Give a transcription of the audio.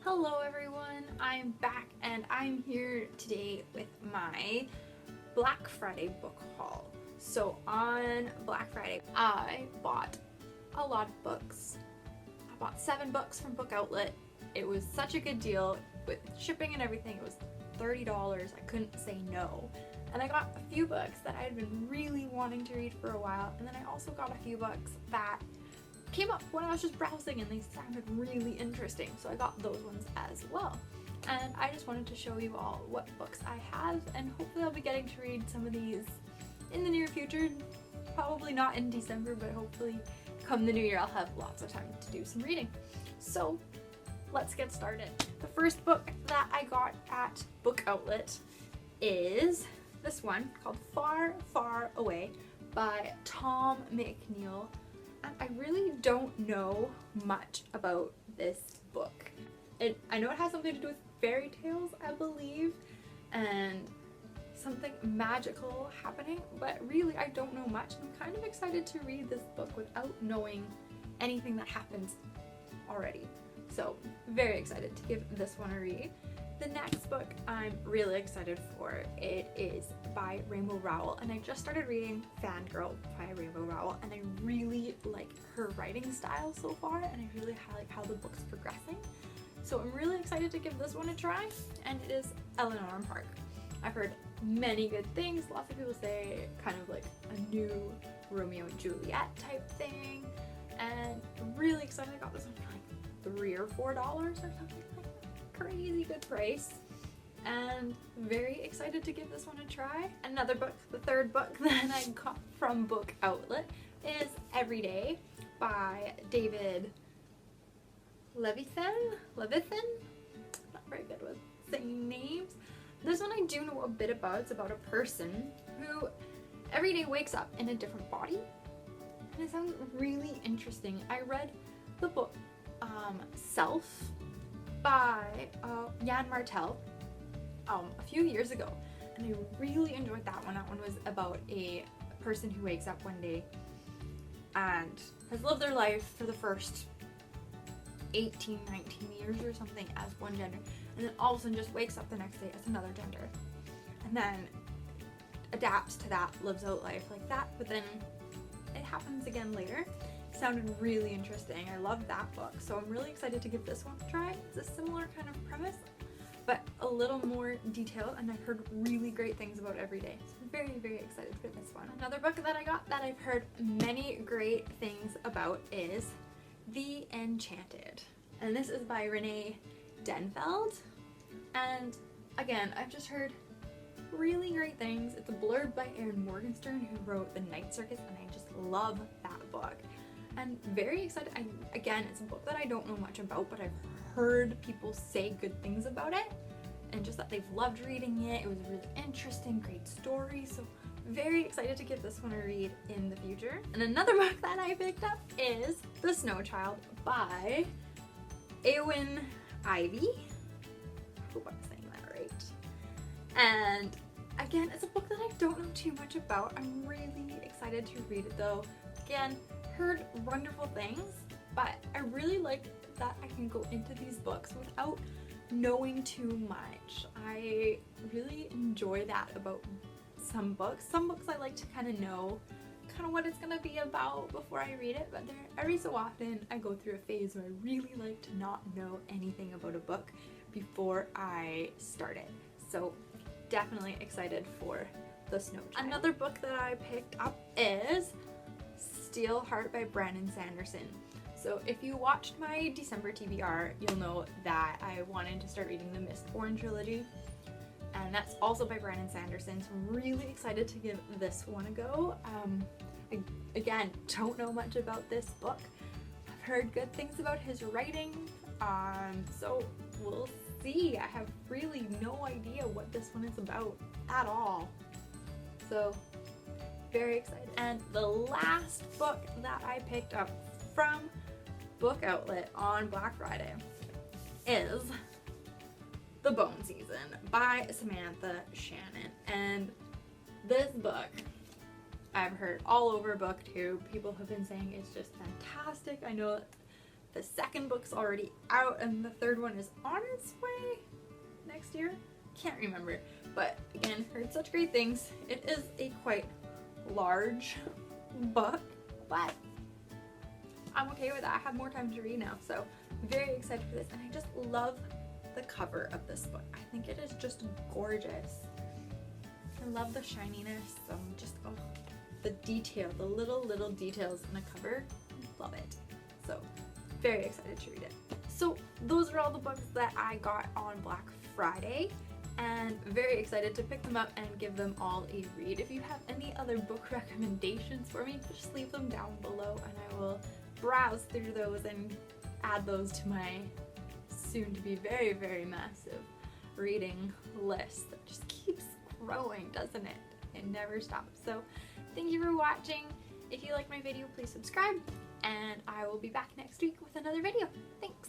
Hello everyone, I'm back and I'm here today with my Black Friday book haul. So on Black Friday, I bought a lot of books. I bought 7 books from Book Outlet. It was such a good deal with shipping and everything. It was $30. I couldn't say no. And I got a few books that I had been really wanting to read for a while, and then I also got a few books that came up when I was just browsing and they sounded really interesting, so I got those ones as well. And I just wanted to show you all what books I have, and hopefully I'll be getting to read some of these in the near future. Probably not in December, but hopefully come the new year I'll have lots of time to do some reading. So let's get started. The first book that I got at Book Outlet is this one called Far, Far Away by Tom McNeill. I really don't know much about this book. I know it has something to do with fairy tales, I believe, and something magical happening, but really I don't know much. I'm kind of excited to read this book without knowing anything that happens already. So very excited to give this one a read. The next book I'm really excited for. It is by Rainbow Rowell, and I just started reading Fangirl by Rainbow Rowell, and I really like her writing style so far, and I really like how the book's progressing. So I'm really excited to give this one a try, and it is Eleanor and Park. I've heard many good things. Lots of people say kind of like a new Romeo and Juliet type thing, and I'm really excited. I got this one for like $3 or $4 or something. Crazy good price, and very excited to give this one a try. Another book, the third book that I got from Book Outlet, is Everyday by David Levithan. Not very good with saying names. This one I do know a bit about. It's about a person who every day wakes up in a different body, and it sounds really interesting. I read the book Self by Jan Martel a few years ago, and I really enjoyed that one. That one was about a person who wakes up one day and has lived their life for the first 18, 19 years or something as one gender, and then all of a sudden just wakes up the next day as another gender, and then adapts to that, lives out life like that, but then it happens again later. Sounded really interesting. I loved that book, so I'm really excited to give this one a try. It's a similar kind of premise, but a little more detailed, and I've heard really great things about Everyday. So I'm very, very excited for this one. Another book that I got that I've heard many great things about is The Enchanted, and this is by Renee Denfeld, and again, I've just heard really great things. It's a blurb by Erin Morgenstern, who wrote The Night Circus, and I just love that book. And very excited. Again, it's a book that I don't know much about, but I've heard people say good things about it, and just that they've loved reading it. It was a really interesting, great story, so very excited to give this one a read in the future. And another book that I picked up is The Snow Child by Eowyn Ivy. I hope I'm saying that right. And again, it's a book that I don't know too much about. I'm really excited to read it though. Again, heard wonderful things, but I really like that I can go into these books without knowing too much. I really enjoy that about some books. Some books I like to kind of know kind of what it's going to be about before I read it, but every so often I go through a phase where I really like to not know anything about a book before I start it. So definitely excited for The Snow Child. Another book that I picked up is Steelheart by Brandon Sanderson. So if you watched my December TBR, you'll know that I wanted to start reading the Mistborn trilogy, and that's also by Brandon Sanderson, so I'm really excited to give this one a go. I, again, don't know much about this book. I've heard good things about his writing, so we'll see. I have really no idea what this one is about at all. So very excited. And the last book that I picked up from Book Outlet on Black Friday is The Bone Season by Samantha Shannon. And this book I've heard all over BookTube. People have been saying it's just fantastic. I know The second book's already out, and the third one is on its way next year. Can't remember, but again, heard such great things. It is a quite large book, but I'm okay with that. I have more time to read now, so I'm very excited for this, and I just love the cover of this book. I think it is just gorgeous. I love the shininess, just the detail, the little details in the cover. Love it. So very excited to read it. So those are all the books that I got on Black Friday, and very excited to pick them up and give them all a read. If you have any other book recommendations for me, just leave them down below and I will browse through those and add those to my soon to be very massive reading list that just keeps growing, doesn't it? It never stops. So thank you for watching. If you like my video, please subscribe, and I will be back next week with another video. Thanks!